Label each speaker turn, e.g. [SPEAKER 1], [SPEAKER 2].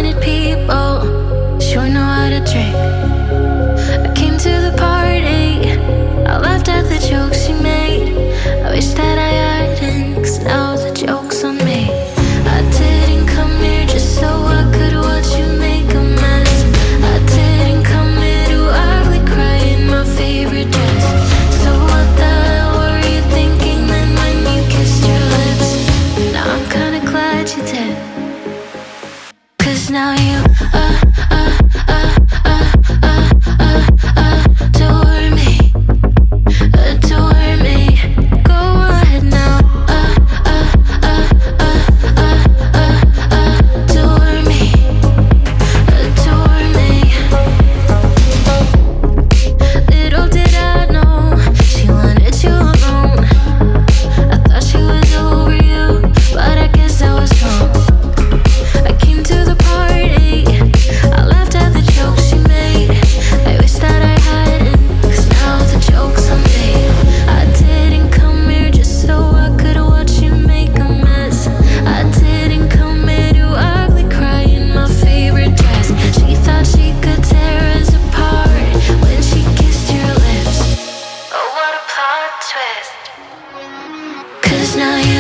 [SPEAKER 1] wanted people, sure know how to drink. I came to the party, I laughed at the jokes she made. I wish that I hadn't, 'cause now the joke's on me. I didn't come here just so I could watch you make a mess. I didn't come here to ugly cry in my favorite dress. So what the hell were you thinking then when you kissed your lips? Now I'm kinda glad you did, 'cause now you adore me, adore me. Go ahead now, adore me, adore me. Little did I know she wanted you alone. I thought she was over you, but I guess I was wrong. I came to the party, I laughed at the jokes she made. I wish that I hadn't, 'cause now the joke's on me. I didn't come here just so I could watch you make a mess. I didn't come here to ugly cry in my favorite dress. She thought she could tear us apart when she kissed your lips. Oh, what a plot twist, 'cause now you